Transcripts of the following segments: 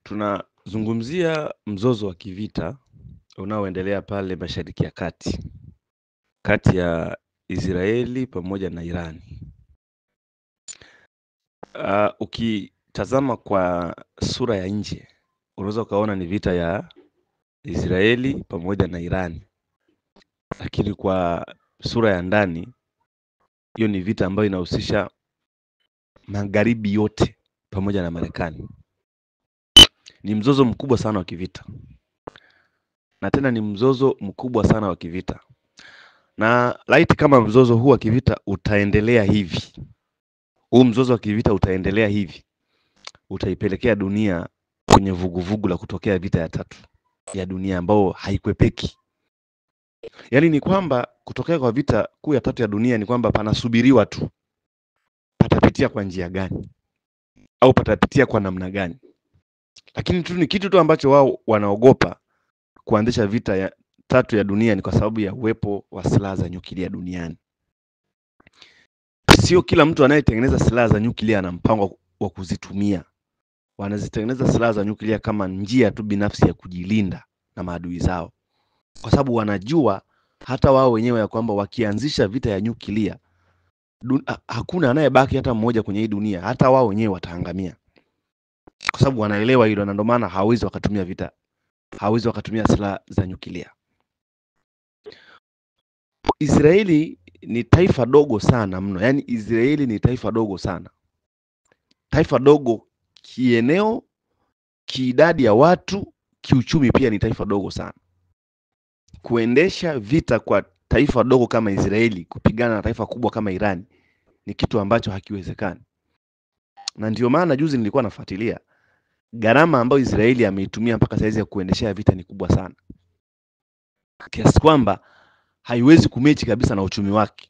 Tunazungumzia mzozo wa kivita unaoendelea pale Mashariki ya Kati, kati ya Israeli pamoja na Irani. Ukitazama kwa sura ya nje, unaweza ukaona ni vita ya Israeli pamoja na Irani, lakini kwa sura ya ndani, hiyo ni vita ambayo inahusisha magharibi yote pamoja na Marekani. Ni mzozo mkubwa sana wa kivita, na tena ni mzozo mkubwa sana wa kivita. Na laiti kama mzozo huu wa kivita utaendelea hivi, huu mzozo wa kivita utaendelea hivi, utaipelekea dunia kwenye vuguvugu la kutokea vita ya tatu ya dunia ambao haikwepeki. Yaani ni kwamba kutokea kwa vita kuu ya tatu ya dunia ni kwamba panasubiriwa tu patapitia kwa njia gani au patapitia kwa namna gani. Lakini tu ni kitu tu ambacho wao wanaogopa kuanzisha vita ya tatu ya dunia ni kwa sababu ya uwepo wa silaha za nyuklia duniani. Sio kila mtu anayetengeneza silaha za nyuklia ana mpango wa kuzitumia. Wanazitengeneza silaha za nyuklia kama njia tu binafsi ya kujilinda na maadui zao. Kwa sababu wanajua hata wao wenyewe ya kwamba wakianzisha vita ya nyuklia hakuna anayebaki hata mmoja kwenye hii dunia, hata wao wenyewe wataangamia. Kwa sababu wanaelewa hilo, na ndio maana hawezi wakatumia silaha za nyuklia. Israeli ni taifa dogo sana mno. Yaani Israeli ni taifa dogo sana. Taifa dogo kieneo, kiidadi ya watu, kiuchumi pia ni taifa dogo sana. Kuendesha vita kwa taifa dogo kama Israeli kupigana na taifa kubwa kama Irani ni kitu ambacho hakiwezekani. Na ndio maana juzi nilikuwa nafuatilia gharama ambayo Israeli ameitumia mpaka saizi ya kuendeshea vita ni kubwa sana, kiasi kwamba haiwezi kumechi kabisa na uchumi wake.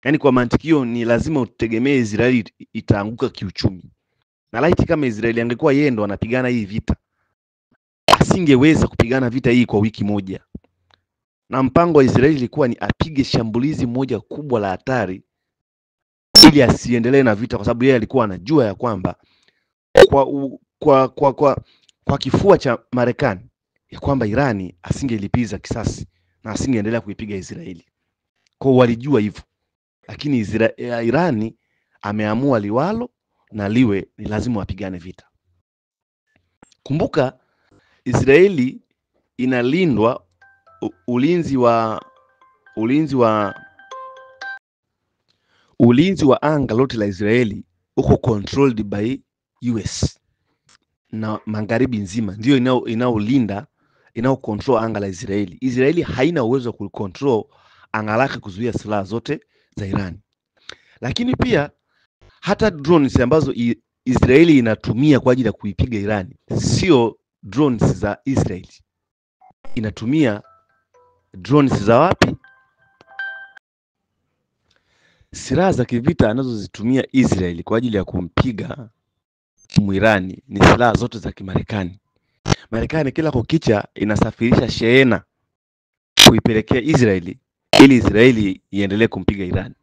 Yaani kwa mantikio ni lazima utegemee Israeli itaanguka kiuchumi. Na laiti kama Israeli angekuwa yeye ndo anapigana hii vita, asingeweza kupigana vita hii kwa wiki moja. Na mpango wa Israeli ilikuwa ni apige shambulizi moja kubwa la hatari ili asiendelee na vita, kwa sababu yeye alikuwa anajua ya kwamba kwa kifua cha Marekani ya kwamba Irani asingelipiza kisasi na asingeendelea kuipiga Israeli. Kwa walijua hivyo. Lakini Irani ameamua liwalo na liwe, ni lazima wapigane vita. Kumbuka Israeli inalindwa, ulinzi wa anga lote la Israeli uko controlled by US na magharibi nzima ndio inaolinda, control anga la Israeli. Israeli haina uwezo wa kucontrol anga lake kuzuia silaha zote za Irani. Lakini pia hata drones ambazo Israeli inatumia kwa ajili ya kuipiga Irani sio drones za Israeli. Inatumia drones za wapi? Silaha za kivita anazozitumia Israeli kwa ajili ya kumpiga Mwirani ni silaha zote za Kimarekani. Marekani kila kukicha inasafirisha shehena kuipelekea Israeli ili Israeli iendelee kumpiga Irani.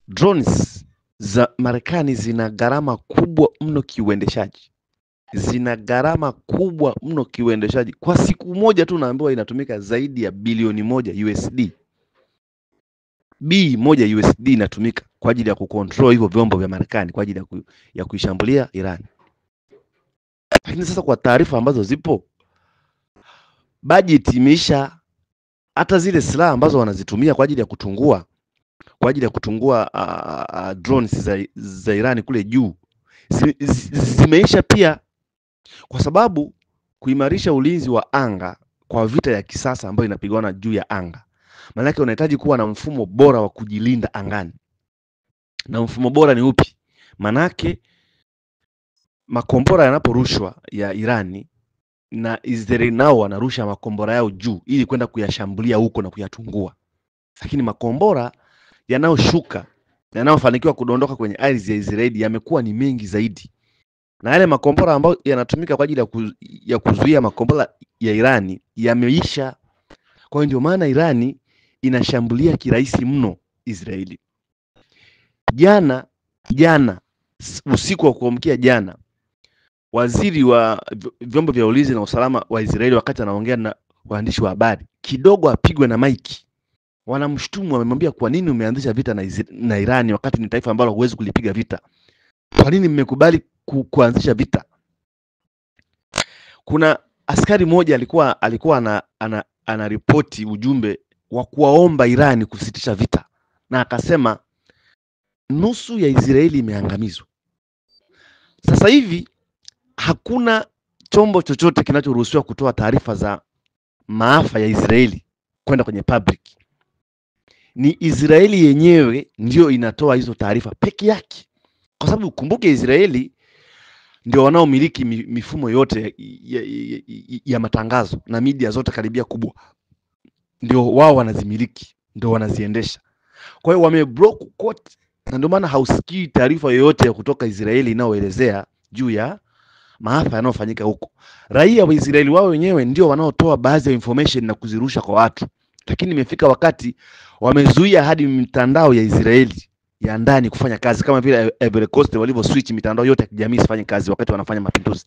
Drones za Marekani zina gharama kubwa mno kiuendeshaji. Kwa siku moja tu naambiwa inatumika zaidi ya bilioni 1 USD. B1 USD inatumika kwa ajili ya kucontrol hivyo vyombo vya Marekani kwa ajili ya kuishambulia Irani. Lakini sasa kwa taarifa ambazo zipo, budget imeisha. Hata zile silaha ambazo wanazitumia kwa ajili ya kutungua drones za Irani kule juu zimeisha pia, kwa sababu kuimarisha ulinzi wa anga kwa vita ya kisasa ambayo inapigana juu ya anga, maana yake unahitaji kuwa na mfumo bora wa kujilinda angani. Na mfumo bora ni upi? Maana yake makombora yanaporushwa ya Irani na Israeli nao wanarusha makombora yao juu ili kwenda kuyashambulia huko na kuyatungua. Lakini makombora yanayoshuka, yanayofanikiwa kudondoka kwenye ardhi ya Israeli yamekuwa ni mengi zaidi. Na yale makombora ambayo yanatumika kwa ajili ya kuzuia makombora ya Irani yameisha. Kwa hiyo ndio maana Irani inashambulia kirahisi mno Israeli. Jana usiku wa kuamkia jana, waziri wa vyombo vya ulinzi na usalama wa Israeli wakati anaongea na waandishi wa habari kidogo apigwe na maiki. Wanamshtumu, wamemwambia kwa nini umeanzisha vita na Irani wakati ni taifa ambalo huwezi kulipiga vita? Kwa nini mmekubali kuanzisha vita? Kuna askari mmoja alikuwa anaripoti ujumbe wa kuwaomba Irani kusitisha vita, na akasema nusu ya Israeli imeangamizwa. Sasa hivi hakuna chombo chochote kinachoruhusiwa kutoa taarifa za maafa ya Israeli kwenda kwenye public. Ni Israeli yenyewe ndio inatoa hizo taarifa peke yake, kwa sababu kumbuke Israeli ndio wanaomiliki mifumo yote ya matangazo na media zote karibia kubwa, ndio wao wanazimiliki, ndio wanaziendesha. Kwa hiyo wameblock kote, na ndio maana hausikii taarifa yoyote ya kutoka Israeli inayoelezea juu ya maafa yanayofanyika huko. Raia wa Israeli wao wenyewe ndio wanaotoa baadhi ya information na kuzirusha kwa watu, lakini imefika wakati wamezuia hadi mitandao ya Israeli ya ndani kufanya kazi, kama vile Ivory Coast walivyo switch mitandao yote ya kijamii isifanye kazi wakati wanafanya mapinduzi.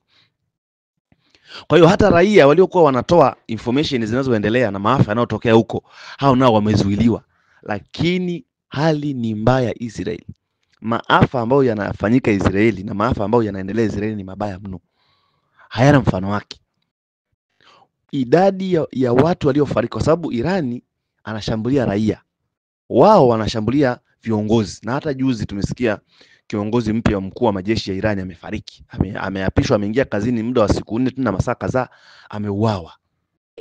Kwa hiyo hata raia waliokuwa wanatoa information zinazoendelea na maafa yanayotokea huko, hao nao wamezuiliwa. Lakini hali ni mbaya Israeli. Maafa ambayo yanafanyika Israeli na maafa ambayo yanaendelea Israeli ni mabaya mno, hayana mfano wake. Idadi ya watu waliofariki, kwa sababu Irani anashambulia raia, wao wanashambulia viongozi. Na hata juzi tumesikia kiongozi mpya mkuu wa majeshi ya Irani amefariki, ameapishwa, ameingia kazini muda wa siku 4 tu na masaa kadhaa ameuawa,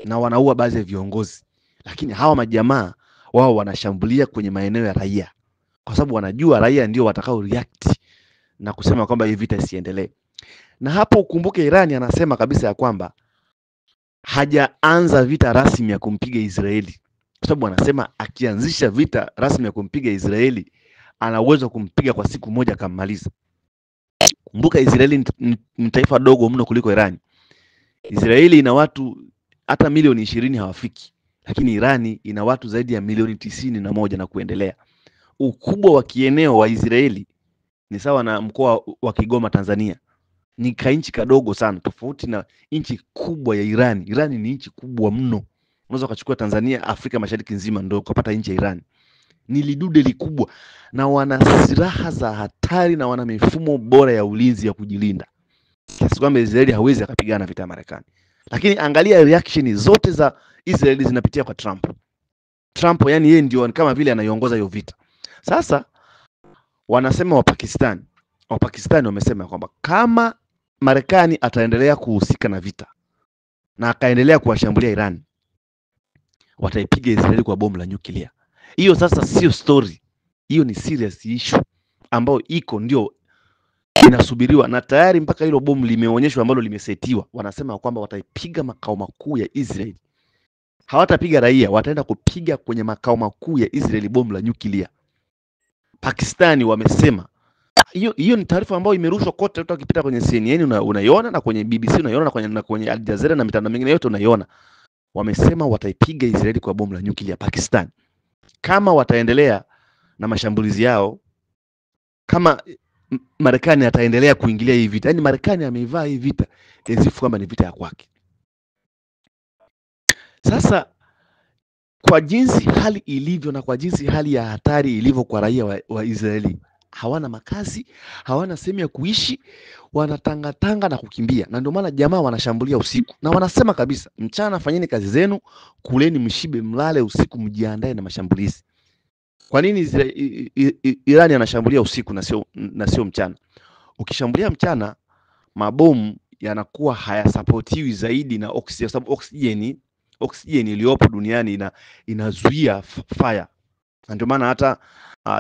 na wanaua baadhi ya viongozi. Lakini hawa majamaa wao wanashambulia kwenye maeneo ya raia, kwa sababu wanajua raia ndio watakao react na kusema kwamba hii vita isiendelee. Na hapo ukumbuke Irani anasema kabisa ya kwamba hajaanza vita rasmi ya kumpiga Israeli, kwa sababu anasema akianzisha vita rasmi ya kumpiga Israeli ana uwezo kumpiga kwa siku moja kammaliza. Kumbuka Israeli ni taifa dogo mno kuliko Irani. Israeli ina watu hata milioni 20 hawafiki, lakini Irani ina watu zaidi ya milioni 91 na kuendelea. Ukubwa wa kieneo wa Israeli ni sawa na mkoa wa Kigoma Tanzania. Ni kainchi kadogo sana, tofauti na inchi kubwa ya Irani. Irani ni inchi kubwa mno. Unaweza kuchukua Tanzania, Afrika Mashariki nzima ndio ukapata inchi ya Irani. Ni lidude likubwa, na wana silaha za hatari na wana mifumo bora ya ulinzi ya kujilinda, kiasi kwamba Israeli hawezi akapigana vita ya Marekani. Lakini angalia reaction zote za Israeli zinapitia kwa Trump. Trump yani yeye ndio kama vile anaiongoza hiyo vita. Sasa wanasema Wapakistani wamesema kwamba kama Marekani ataendelea kuhusika na vita na akaendelea kuwashambulia Iran, wataipiga Israeli kwa bomu la nyuklia. Hiyo sasa sio story, hiyo ni serious issue ambayo iko ndio inasubiriwa, na tayari mpaka hilo bomu limeonyeshwa ambalo limesetiwa. Wanasema kwamba wataipiga makao makuu ya Israeli. Hawatapiga raia, wataenda kupiga kwenye makao makuu ya Israeli bomu la nyuklia. Pakistani wamesema hiyo ni taarifa ambayo imerushwa kote, hata ukipita kwenye CNN unaiona, na kwenye BBC unaiona, na kwenye Al Jazeera na mitandao mingine yote unaiona. Wamesema wataipiga Israeli kwa bomu la nyuklia Pakistan kama wataendelea na mashambulizi yao, kama Marekani ataendelea kuingilia hii vita. Yaani Marekani ameivaa hii vita ezifu kwamba ni vita ya kwake. Sasa kwa jinsi hali ilivyo na kwa jinsi hali ya hatari ilivyo kwa raia wa Israeli, hawana makazi, hawana sehemu ya kuishi, wanatangatanga na kukimbia. Na ndio maana jamaa wanashambulia usiku, na wanasema kabisa mchana fanyeni kazi zenu, kuleni mshibe, mlale, usiku mjiandae na mashambulizi. Kwa nini Irani anashambulia usiku na sio mchana? Ukishambulia mchana, mabomu yanakuwa hayasapotiwi zaidi na oksijeni, sababu oksijeni iliyopo duniani inazuia fire. Ndio maana hata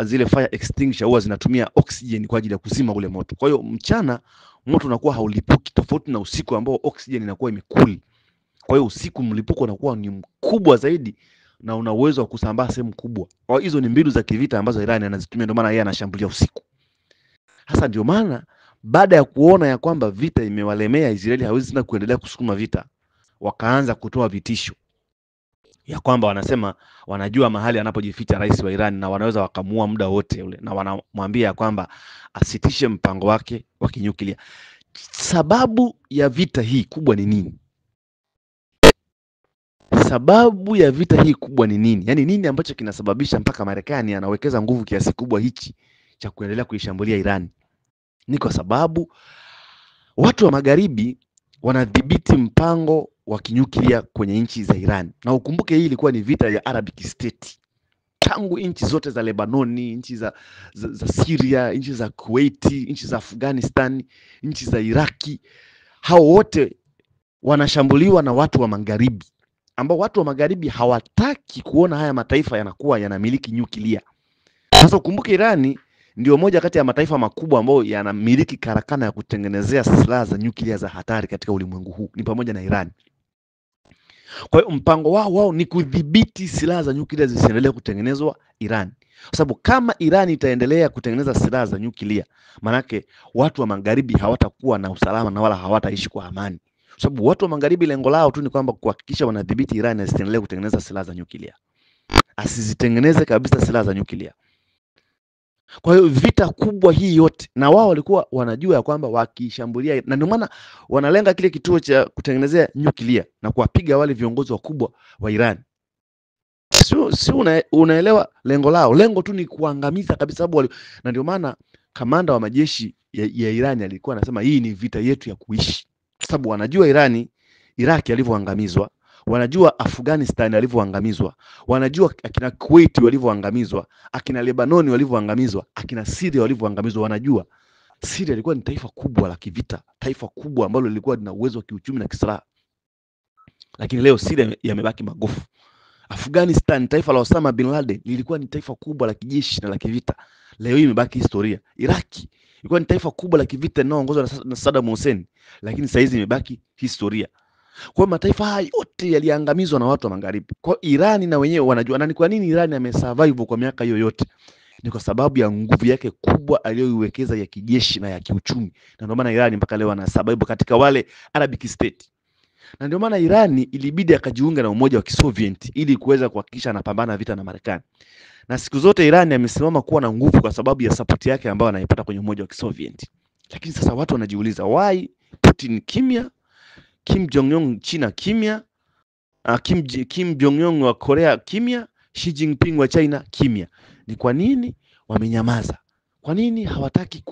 zile fire extinguisher huwa zinatumia oksijeni kwa ajili ya kuzima ule moto. Kwa hiyo mchana moto unakuwa haulipuki, tofauti na usiku ambao oksijeni inakuwa imekuli. Kwa hiyo usiku mlipuko unakuwa ni mkubwa zaidi na una uwezo wa kusambaa sehemu kubwa. Kwa hizo ni mbinu za kivita ambazo Iran anazitumia, ndio maana yeye anashambulia usiku. Hasa ndio maana baada ya kuona ya kwamba vita imewalemea Israeli, hawezi tena kuendelea kusukuma vita, wakaanza kutoa vitisho ya kwamba wanasema wanajua mahali anapojificha rais wa Iran na wanaweza wakamua muda wote ule, na wanamwambia kwamba asitishe mpango wake wa kinyuklia. sababu ya vita hii kubwa ni nini? Sababu ya vita hii kubwa ni nini? Yaani nini ambacho kinasababisha mpaka Marekani anawekeza nguvu kiasi kubwa hichi cha kuendelea kuishambulia Iran? Ni kwa sababu watu wa magharibi wanadhibiti mpango wa kinyuklia kwenye nchi za Iran. Na ukumbuke hii ilikuwa ni vita ya Arabic State. Tangu nchi zote za Lebanoni, nchi za Syria, nchi za Kuwait, nchi za Afghanistan, nchi za Iraki, hao wote wanashambuliwa na watu wa magharibi, ambao watu wa magharibi hawataki kuona haya mataifa yanakuwa yanamiliki nyuklia. Sasa ukumbuke Irani ndio moja kati ya mataifa makubwa ambayo yanamiliki karakana ya kutengenezea silaha za nyuklia za hatari katika ulimwengu huu, ni pamoja na Iran. Kwa hiyo mpango wao ni kudhibiti silaha za nyuklia zisiendelee kutengenezwa Iran. Kwa sababu kama Iran itaendelea kutengeneza silaha za nyuklia, manake watu wa magharibi hawatakuwa na usalama na wala hawataishi kwa amani. Kwa sababu watu wa magharibi lengo lao tu ni kwamba kuhakikisha wanadhibiti Iran asiendelee kutengeneza silaha za nyuklia. Asizitengeneze kabisa silaha za nyuklia. Kwa hiyo vita kubwa hii yote, na wao walikuwa wanajua ya kwamba wakishambulia, na ndio maana wanalenga kile kituo cha kutengenezea nyuklia na kuwapiga wale viongozi wakubwa wa Iran. Unaelewa lengo lao? Lengo tu ni kuangamiza kabisa, sababu na ndio maana kamanda wa majeshi ya Iran alikuwa anasema hii ni vita yetu ya kuishi. Sababu wanajua Iraki alivyoangamizwa, wanajua Afghanistan alivyoangamizwa, wanajua akina Kuwait walivyoangamizwa, akina Lebanoni walivyoangamizwa, akina Syria walivyoangamizwa. Wanajua Syria ilikuwa ni taifa kubwa la kivita, taifa kubwa ambalo lilikuwa lina uwezo wa kiuchumi na kisilaha, lakini leo Syria yamebaki magofu. Afghanistan, taifa la Osama bin Laden, lilikuwa ni taifa kubwa la kijeshi na la kivita, leo hii imebaki historia. Iraki ilikuwa ni taifa kubwa la kivita linaloongozwa na Saddam Hussein, lakini sasa hizi imebaki historia. Kwa mataifa haya yote yaliangamizwa na watu wa magharibi. Kwa Iran na wenyewe wanajua. Na ni kwa nini Iran amesurvive kwa miaka hiyo yote? Ni kwa sababu ya nguvu yake kubwa aliyoiwekeza ya kijeshi na ya kiuchumi. Na ndio maana Iran mpaka leo ana survive katika wale Arabic State. Na ndio maana Iran ilibidi akajiunga na Umoja wa Kisoviet ili kuweza kuhakikisha anapambana vita na Marekani. Na siku zote Iran amesimama kuwa na nguvu kwa sababu ya support yake ambayo anaipata kwenye Umoja wa Kisoviet. Lakini sasa watu wanajiuliza, why Putin kimya? Kim Jong-un China kimya, Kim Jong-un wa Korea kimya, Xi Jinping wa China kimya. Ni kwa nini wamenyamaza? Kwa nini hawataki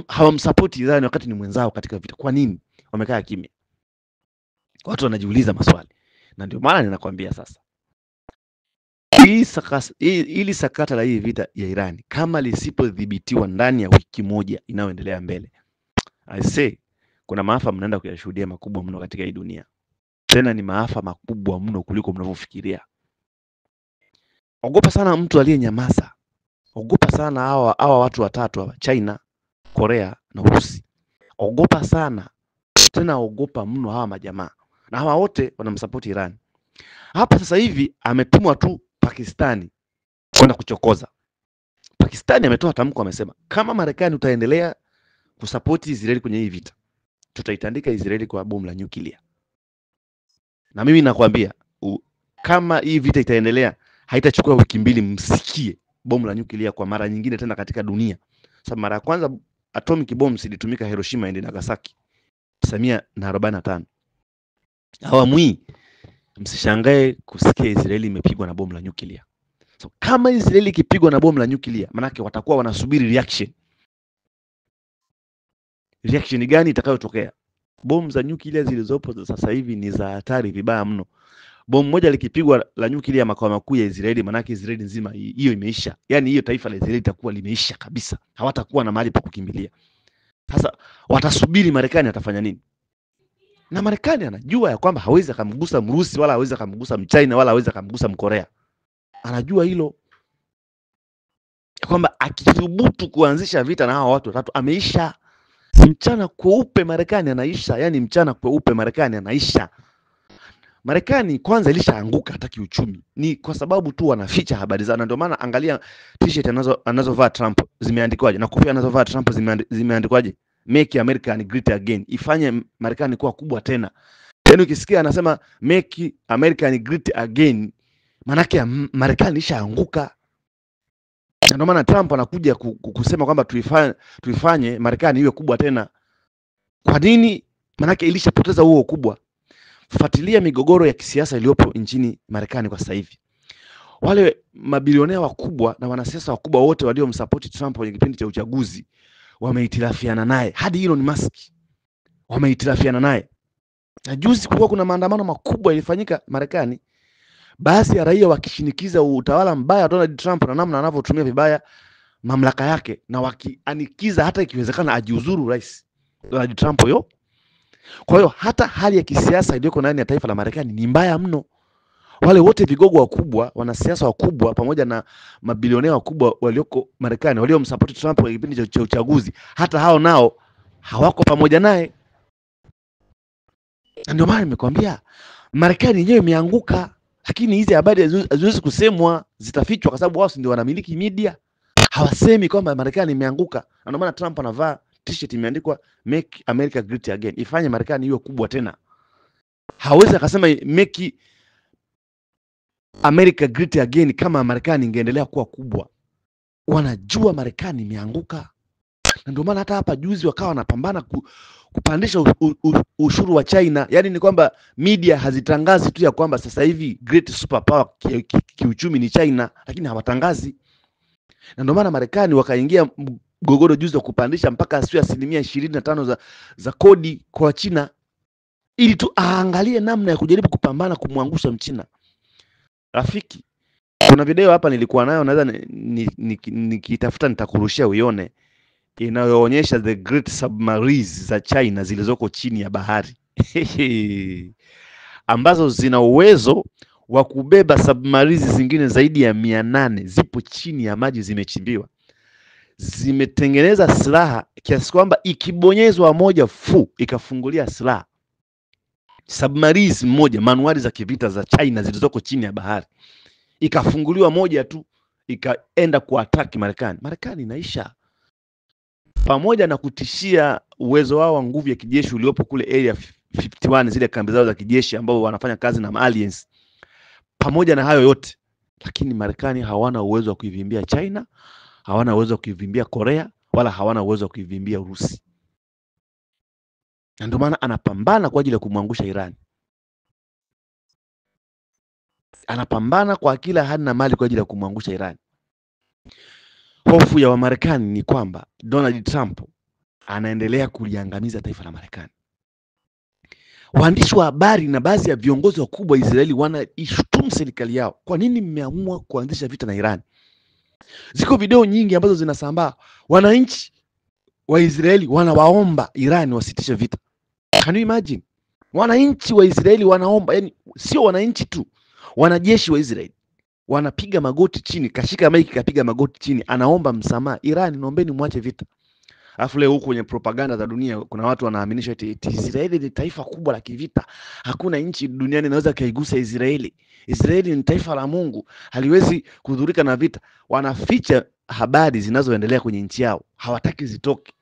hawamsupport Iran wakati ni mwenzao katika vita? Kwa nini wamekaa kimya? Watu wanajiuliza maswali. Na ndio maana ninakwambia sasa, ili sakata la hii vita ya Iran kama lisipodhibitiwa ndani ya wiki moja inayoendelea mbele, I say kuna maafa mnaenda kuyashuhudia makubwa mno katika hii dunia. Tena ni maafa makubwa mno kuliko mnavyofikiria. Ogopa sana mtu aliyenyamaza. Ogopa sana hawa watu watatu hawa, China, Korea na Urusi. Ogopa sana. Tena ogopa mno hawa majamaa. Na hawa wote wanamsupport Iran. Hapa sasa hivi ametumwa tu Pakistani kwenda kuchokoza. Pakistani ametoa tamko, amesema kama Marekani utaendelea kusupport Israeli kwenye hii vita, tutaitandika Israeli kwa bomu la nyuklia. Na mimi nakwambia kama hii vita itaendelea, haitachukua wiki mbili msikie bomu la nyuklia kwa mara nyingine tena katika dunia. Sababu mara ya kwanza atomic bombs ilitumika Hiroshima and Nagasaki 1945. Awamu hii msishangae kusikia Israeli imepigwa na bomu la nyuklia. So kama Israeli ikipigwa na bomu la nyuklia, manake watakuwa wanasubiri reaction. Reaction gani itakayotokea? Bomu za nyuklia zilizopo sasa hivi ni za hatari vibaya mno. Bomu moja likipigwa la nyuklia makao makuu ya Israeli, manake Israeli nzima hiyo imeisha. Yaani hiyo taifa la Israeli litakuwa limeisha kabisa. Hawatakuwa na mahali pa kukimbilia. Sasa watasubiri Marekani atafanya nini? Na Marekani anajua ya kwamba hawezi kumgusa Mrusi wala hawezi kumgusa Mchina wala hawezi kumgusa Mkorea. Anajua hilo. Kwamba akithubutu kuanzisha vita na hao watu watatu ameisha. Mchana kweupe Marekani anaisha. Yani mchana kweupe Marekani anaisha. Marekani kwanza ilishaanguka hata kiuchumi. Ni kwa sababu tu wanaficha habari zao. Ndio maana angalia t-shirt anazovaa Trump zimeandikwaje, na kofia anazovaa Trump zimeandikwaje? Make America Great Again. Ifanye Marekani kuwa kubwa tena. Yaani ukisikia anasema Make America Great Again, manake Marekani ishaanguka. Ndio maana Trump anakuja kusema kwamba tuifanye Marekani iwe kubwa tena. Kwa nini? Manake ilishapoteza huo ukubwa. Fuatilia migogoro ya kisiasa iliyopo nchini Marekani kwa sasa hivi. Wale mabilionea wakubwa na wanasiasa wakubwa wote waliomsupport Trump kwenye kipindi cha uchaguzi wameitirafiana naye. Hadi Elon Musk wameitirafiana naye. Na juzi kulikuwa kuna maandamano makubwa yalifanyika Marekani, baadhi ya raia wakishinikiza utawala mbaya wa Donald Trump na namna anavyotumia vibaya mamlaka yake, na wakianikiza hata ikiwezekana ajiuzuru rais Donald Trump huyo. Kwa hiyo hata hali ya kisiasa iliyoko ndani ya taifa la Marekani ni mbaya mno. Wale wote vigogo wakubwa, wanasiasa wakubwa pamoja na mabilionea wakubwa walioko Marekani waliomsupport Trump kwenye kipindi cha uchaguzi, hata hao nao hawako pamoja naye. Ndio maana nimekwambia Marekani yenyewe imeanguka, lakini hizi habari haziwezi kusemwa, zitafichwa kwa sababu wao ndio wanamiliki media. Hawasemi kwamba Marekani imeanguka. Ndio maana Trump anavaa t-shirt imeandikwa Make America Great Again, ifanye Marekani iwe kubwa tena. Hawezi akasema Make America Great Again kama Marekani ingeendelea kuwa kubwa. Wanajua Marekani imeanguka. Na ndio maana hata hapa juzi wakawa wanapambana kupandisha ushuru wa China. Yaani ni kwamba media hazitangazi tu ya kwamba sasa hivi great superpower kiuchumi ni China, lakini hawatangazi. Na ndio maana Marekani wakaingia mgogoro juzi wa kupandisha mpaka asiwe 25% za kodi kwa China, ili tu aangalie namna ya kujaribu kupambana kumwangusha Mchina. Rafiki, kuna video hapa nilikuwa nayo, naweza nikitafuta nitakurushia uione, inayoonyesha the great submarines za China zilizoko chini ya bahari ambazo zina uwezo wa kubeba submarines zingine zaidi ya 800, zipo chini ya maji, zimechimbiwa, zimetengeneza silaha kiasi kwamba ikibonyezwa moja ikafungulia silaha. Submarines moja, manuari za kivita za China zilizoko chini ya bahari, ikafunguliwa moja tu ikaenda kuataki Marekani. Marekani inaisha. Pamoja na kutishia uwezo wao wa nguvu ya kijeshi uliopo kule Area 51, zile kambi zao za kijeshi ambao wanafanya kazi na aliens. Pamoja na hayo yote, lakini Marekani hawana uwezo wa kuivimbia China, hawana uwezo wa kuivimbia Korea, wala hawana uwezo wa kuivimbia Urusi. Ndio maana anapambana kwa ajili ya kumwangusha Iran. Anapambana kwa kila hali na mali kwa ajili ya kumwangusha Iran. Hofu ya Wamarekani ni kwamba Donald Trump anaendelea kuliangamiza taifa la Marekani. Waandishi wa habari na baadhi ya viongozi wakubwa wa Israeli wanaishutumu serikali yao. Kwa nini mmeamua kuanzisha vita na Iran? Ziko video nyingi ambazo zinasambaa. Wananchi wa Israeli wanawaomba Iran wasitishe vita. Can you imagine? Wananchi wa Israeli wanaomba, yani sio wananchi tu, wanajeshi wa Israeli wanapiga magoti chini, kashika maiki kapiga magoti chini, anaomba msamaha, Iran naombeni muache vita. Alafu leo huko kwenye propaganda za dunia kuna watu wanaaminisha eti Israeli ni taifa kubwa la kivita, hakuna nchi duniani inaweza kaigusa Israeli. Israeli ni taifa la Mungu, haliwezi kudhurika na vita. Wanaficha habari zinazoendelea kwenye nchi yao, hawataki zitoke.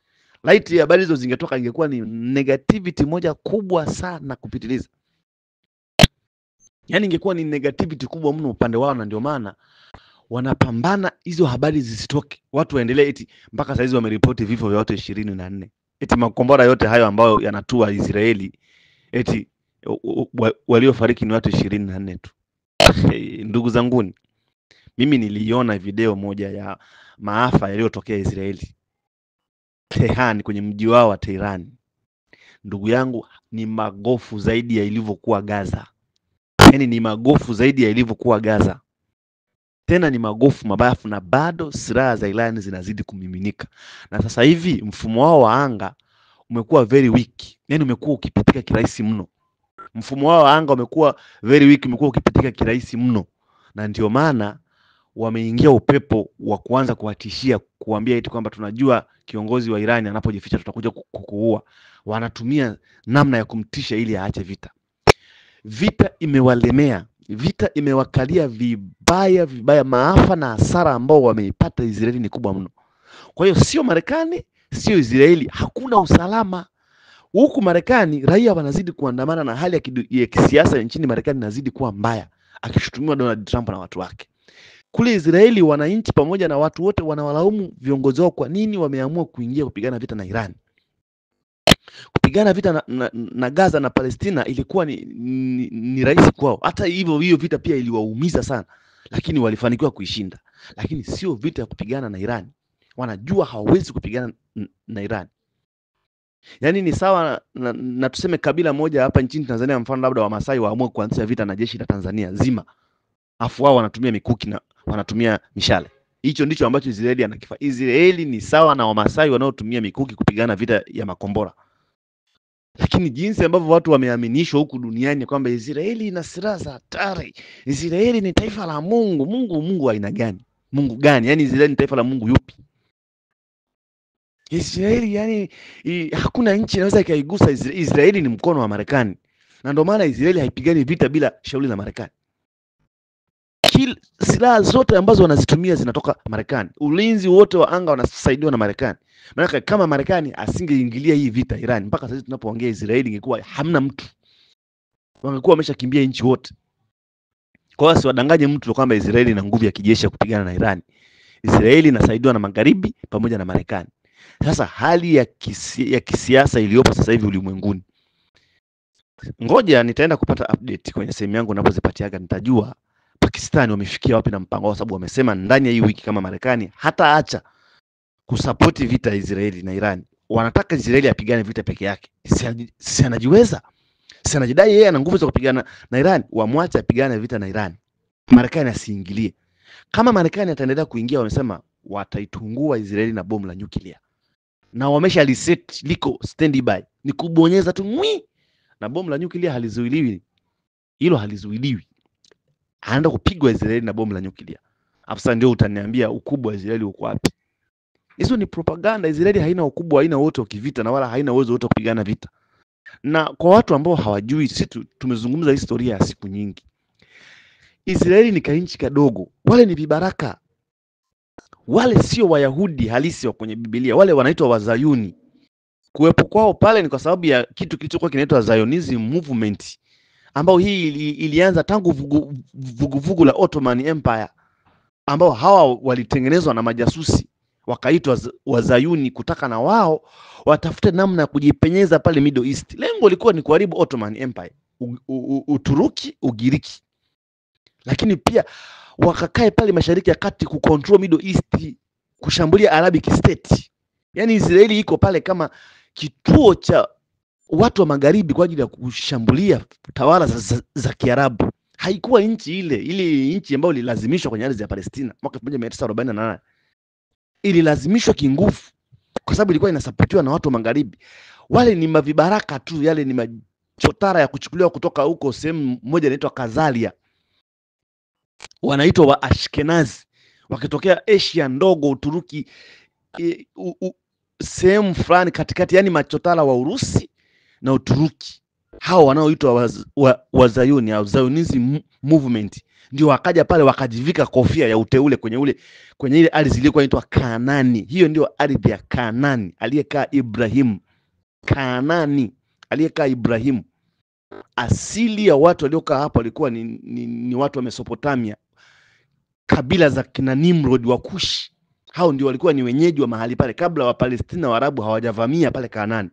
Laiti habari hizo zingetoka, ingekuwa ni negativity moja kubwa sana kupitiliza. Yaani ingekuwa ni negativity kubwa mno upande wao, na ndio maana wanapambana hizo habari zisitoke. Watu waendelee eti mpaka saizi wameripoti vifo vya watu 24. Eti makombora yote hayo ambayo yanatua Israeli, eti waliofariki ni watu 24 tu. Ndugu zanguni, mimi niliona video moja ya maafa yaliyotokea Israeli, Tehran, kwenye mji wao wa Tehran. Ndugu yangu, ni magofu zaidi ya ilivyokuwa Gaza. Yaani ni magofu zaidi ya ilivyokuwa Gaza. Tena ni magofu mabafu, na bado silaha za Iran zinazidi kumiminika. Na sasa hivi mfumo wao wa anga umekuwa very weak. Yaani umekuwa ukipitika kirahisi mno. Mfumo wao wa anga umekuwa very weak, umekuwa ukipitika kirahisi mno. Na ndio maana wameingia upepo wa kuanza kuwatishia, kuambia eti kwamba tunajua kiongozi wa Iran anapojificha tutakuja kukuua. Wanatumia namna ya kumtisha ili aache vita. Vita imewalemea, vita imewakalia vibaya vibaya. Maafa na hasara ambao wameipata Israeli ni kubwa mno. Kwa hiyo sio Marekani, sio Israeli, hakuna usalama. Huku Marekani raia wanazidi kuandamana, na hali ya kisiasa nchini Marekani inazidi kuwa mbaya, akishutumiwa Donald Trump na watu wake. Kule Israeli wananchi pamoja na watu wote wanawalaumu viongozi wao kwa nini wameamua kuingia kupigana vita na Iran. Kupigana vita na Gaza na Palestina ilikuwa ni rahisi kwao. Hata hivyo hiyo vita pia iliwaumiza sana, lakini walifanikiwa kuishinda. Lakini sio vita ya kupigana na Iran. Wanajua hawawezi kupigana na Iran. Yaani ni sawa na tuseme kabila moja hapa nchini Tanzania, mfano labda Wamasai waamue kuanzisha vita na jeshi la Tanzania zima. Afu wao wanatumia mikuki na wanatumia mishale. Hicho ndicho ambacho Israeli anakifanya. Israeli ni sawa na Wamasai wanaotumia mikuki kupigana vita ya makombora. Lakini jinsi ambavyo watu wameaminishwa huku duniani kwamba Israeli ina silaha za hatari, Israeli ni taifa la Mungu. Mungu aina gani? Mungu gani? Yaani Israeli ni taifa la Mungu yupi? Israeli yani hakuna nchi inaweza ikaigusa Israeli. Israeli ni mkono wa Marekani. Na ndio maana Israeli haipigani vita bila shauri la Marekani. Silaha zote ambazo wanazitumia zinatoka Marekani. Ulinzi wote wa anga wanasaidiwa na Marekani. Maana kama Marekani asingeingilia hii vita Iran, mpaka sasa tunapoongea Israeli ingekuwa hamna mtu. Wangekuwa wameshakimbia nchi wote. Kwa hiyo siwadanganye mtu kwamba Israeli ina nguvu ya kijeshi ya kupigana na Iran. Israeli inasaidiwa na Magharibi pamoja na Marekani. Sasa hali ya kisiasa iliyopo sasa hivi ulimwenguni. Ngoja nitaenda kupata update kwenye sehemu yangu ninapozipatiaga, nitajua Pakistan wamefikia wapi na mpango wao, sababu wamesema ndani ya hii wiki kama Marekani hata acha kusupport vita ya Israeli na Iran. Wanataka Israeli apigane vita peke yake. Si anajiweza? Si anajidai yeye ana nguvu za kupigana na Iran? Wamwache apigane vita na Iran. Marekani asiingilie. Kama Marekani ataendelea kuingia, wamesema wataitungua Israeli na bomu la nyuklia. Na wamesha reset liko standby. Ni kubonyeza tu mwi. Na bomu la nyuklia halizuiliwi. Hilo halizuiliwi. Anaenda kupigwa Israeli na bomu la nyuklia. Afisa ndio utaniambia ukubwa wa Israeli uko wapi? Hizo ni propaganda. Israeli haina ukubwa, haina uwezo wa kivita na wala haina uwezo wote wa kupigana vita. Na kwa watu ambao hawajui, sisi tumezungumza historia ya siku nyingi. Israeli ni kainchi kadogo. Wale ni vibaraka. Wale sio Wayahudi halisi wa kwenye Biblia. Wale wanaitwa Wazayuni. Kuwepo kwao pale ni kwa sababu ya kitu kilichokuwa kinaitwa Zionism movement, ambao hii ilianza tangu vuguvugu la Ottoman Empire, ambao hawa walitengenezwa na majasusi wakaitwa Wazayuni, kutaka na wao watafute namna ya kujipenyeza pale Middle East. Lengo lilikuwa ni kuharibu Ottoman Empire, Uturuki, Ugiriki. Lakini pia wakakae pale Mashariki ya Kati kucontrol Middle East, kushambulia Arabic State. Yaani Israeli iko pale kama kituo cha watu wa Magharibi kwa ajili ya kushambulia tawala za Kiarabu. Haikuwa nchi ile nchi ambayo ililazimishwa kwenye ardhi ya Palestina mwaka 1948. Ililazimishwa kinguvu kwa sababu ilikuwa inasapotiwa na watu wa Magharibi. Wale ni mavibaraka tu, yale ni machotara ya kuchukuliwa kutoka huko sehemu moja inaitwa Kazalia. Wanaitwa wa Ashkenazi, wakitokea Asia ndogo, Uturuki, sehemu fulani katikati, yani machotara wa Urusi na Uturuki. Hao wanaoitwa Wazayuni au Zionism movement ndio wakaja pale wakajivika kofia ya uteule kwenye ile ardhi iliyokuwa inaitwa Kanaani. Hiyo ndio ardhi ya Kanaani aliyekaa Ibrahim. Kanaani aliyekaa Ibrahim. Asili ya watu waliokaa hapo walikuwa ni watu wa Mesopotamia, kabila za kina Nimrod wa Kushi. Hao ndio walikuwa ni wenyeji wa mahali pale kabla wa Palestina wa Arabu hawajavamia pale Kanaani,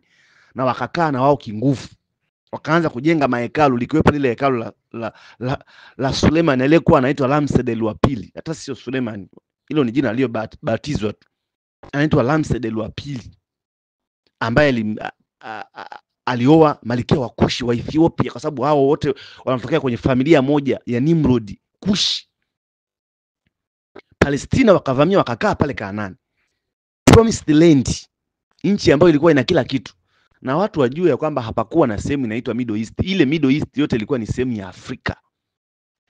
na wakakaa na wao kinguvu. Wakaanza kujenga mahekalu, likiwepo lile hekalu la Suleiman aliyekuwa anaitwa Lamsedel wa pili. Hata sio Suleiman, hilo ni jina aliyobatizwa tu. Anaitwa Lamsedel wa pili, ambaye alioa malkia wa Kushi wa Ethiopia, kwa sababu hao wote wanatokea kwenye familia moja ya Nimrod Kushi. Palestina wakavamia, wakakaa pale Kanaani, promised land, nchi ambayo ilikuwa ina kila kitu. Na watu wajue ya kwamba hapakuwa na sehemu inaitwa Middle East. Ile Middle East yote ilikuwa ni sehemu ya Afrika.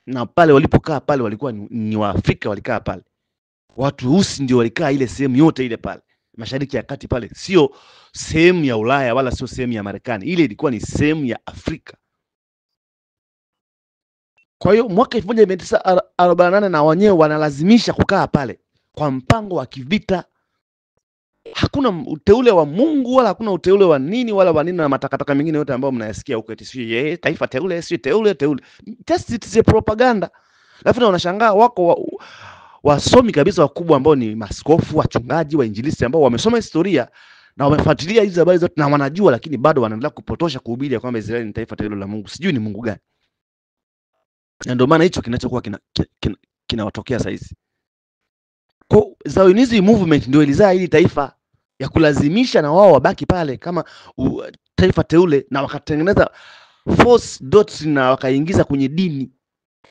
Na pale walipokaa pale walikuwa ni Waafrika walikaa pale. Watu weusi ndio walikaa ile sehemu yote ile pale. Mashariki ya Kati pale. Sio sehemu ya Ulaya wala sio sehemu ya Marekani. Ile ilikuwa ni sehemu ya Afrika. Kwa hiyo mwaka 1948 na wenyewe wanalazimisha kukaa pale kwa mpango wa kivita. Hakuna uteule wa Mungu wala hakuna uteule wa nini wala wa nini na matakataka mengine yote ambayo mnayasikia huko eti sio taifa teule, sio teule. Just it's a propaganda. Alafu unashangaa wako wasomi kabisa wakubwa ambao ni maskofu, wachungaji, wainjilisti ambao wamesoma historia na wamefuatilia hizo habari zote na wanajua, lakini bado wanaendelea kupotosha kuhubiri kwamba Israeli ni taifa teule la Mungu. Sijui ni Mungu gani. Na ndio maana hicho kinachokuwa kinawatokea sasa hizi. Kwa Zionism movement ndio ilizaa hili taifa ya kulazimisha na wao wabaki pale kama taifa teule, na wakatengeneza false doctrine na wakaingiza kwenye dini,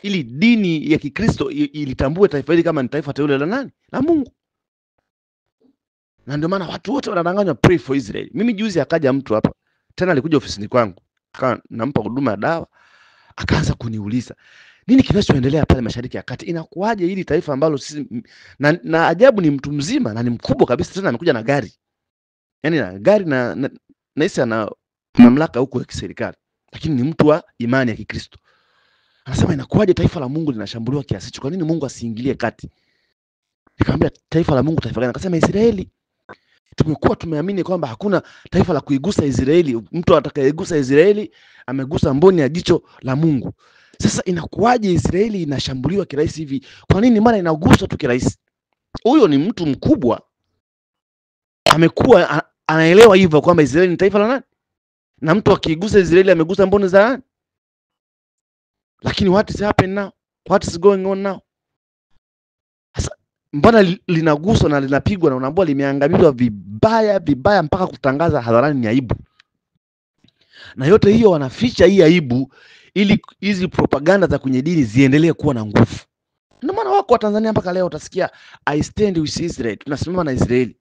ili dini ya Kikristo ilitambue taifa hili kama ni taifa teule la nani? La Mungu. Na ndio maana watu wote wanadanganywa pray for Israel. Mimi juzi akaja mtu hapa, tena alikuja ofisini kwangu, akawa nampa huduma ya dawa, akaanza kuniuliza nini kinachoendelea pale Mashariki ya Kati, inakuaje hili taifa ambalo sisi na ajabu ni mtu mzima na ni mkubwa kabisa, tena amekuja na gari. Yaani na gari na hisi ana mamlaka huko ya kiserikali, lakini ni mtu wa imani ya Kikristo. Anasema inakuaje taifa la Mungu linashambuliwa kiasi hicho? Kwa nini Mungu asiingilie kati? Nikamwambia taifa la Mungu taifa gani? Akasema Israeli. Tumekuwa tumeamini kwamba hakuna taifa la kuigusa Israeli. Mtu atakayegusa Israeli amegusa mboni ya jicho la Mungu. Sasa inakuaje Israeli inashambuliwa kirahisi hivi? Kwa nini mara inaguswa tu kirahisi? Huyo ni mtu mkubwa, amekuwa anaelewa hivyo kwamba Israeli ni taifa la nani, na mtu akigusa Israeli amegusa mboni za nani. Lakini what is happening now? What is going on now? Sasa mbona linaguswa na linapigwa na unaambia limeangamizwa vibaya mpaka kutangaza hadharani ni aibu. Na yote hiyo wanaficha hii aibu ili hizi propaganda za kwenye dini ziendelee kuwa na nguvu. Ndio maana wako wa Tanzania mpaka leo utasikia I stand with Israel, tunasimama na Israeli.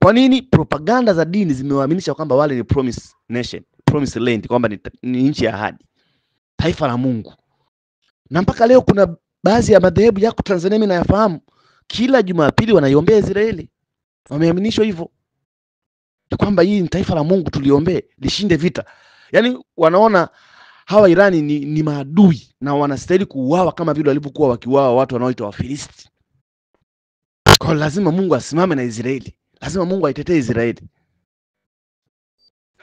Kwa nini? Propaganda za dini zimewaaminisha kwamba wale ni promise nation, promise land, kwamba ni nchi ya ahadi, taifa la Mungu. Na mpaka leo kuna baadhi ya madhehebu yako Tanzania mimi nayafahamu, kila Jumapili wanaiombea Israeli. Wameaminishwa hivyo, kwamba hii ni taifa la Mungu, tuliombee lishinde vita. Yaani wanaona hawa Irani ni maadui na wanastahili kuuawa kama vile walivyokuwa wakiuawa watu wanaoitwa Wafilisti. Kwa lazima Mungu asimame na Israeli. Lazima Mungu aitetee Israeli.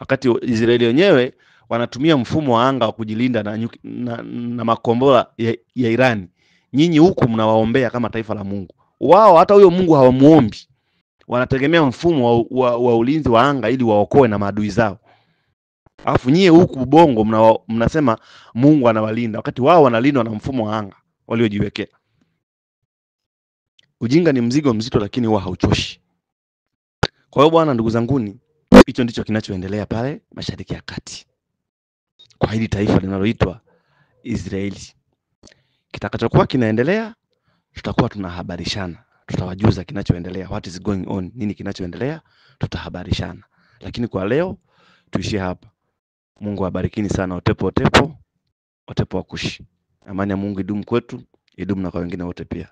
Wakati Israeli wenyewe wanatumia mfumo wa anga wa kujilinda na makombora ya Irani. Nyinyi huku mnawaombea kama taifa la Mungu. Wao hata huyo Mungu hawamuombi. Wanategemea mfumo wa ulinzi wa anga ili waokoe na maadui zao. Alafu nyie huku Bongo mnasema Mungu anawalinda, wakati wao wanalindwa na mfumo wa anga waliojiwekea. Ujinga ni mzigo mzito, lakini huwa hauchoshi. Kwa hiyo bwana, ndugu zanguni, hicho ndicho kinachoendelea pale Mashariki ya Kati kwa hili taifa linaloitwa Israeli. Kitakachokuwa kinaendelea, tutakuwa tunahabarishana, tutawajuza kinachoendelea, what is going on, nini kinachoendelea, tutahabarishana. Lakini kwa leo tuishie hapa. Mungu abarikini sana. Otepo wa Kushi. Amani ya Mungu idumu kwetu, idumu na kwa wengine wote pia.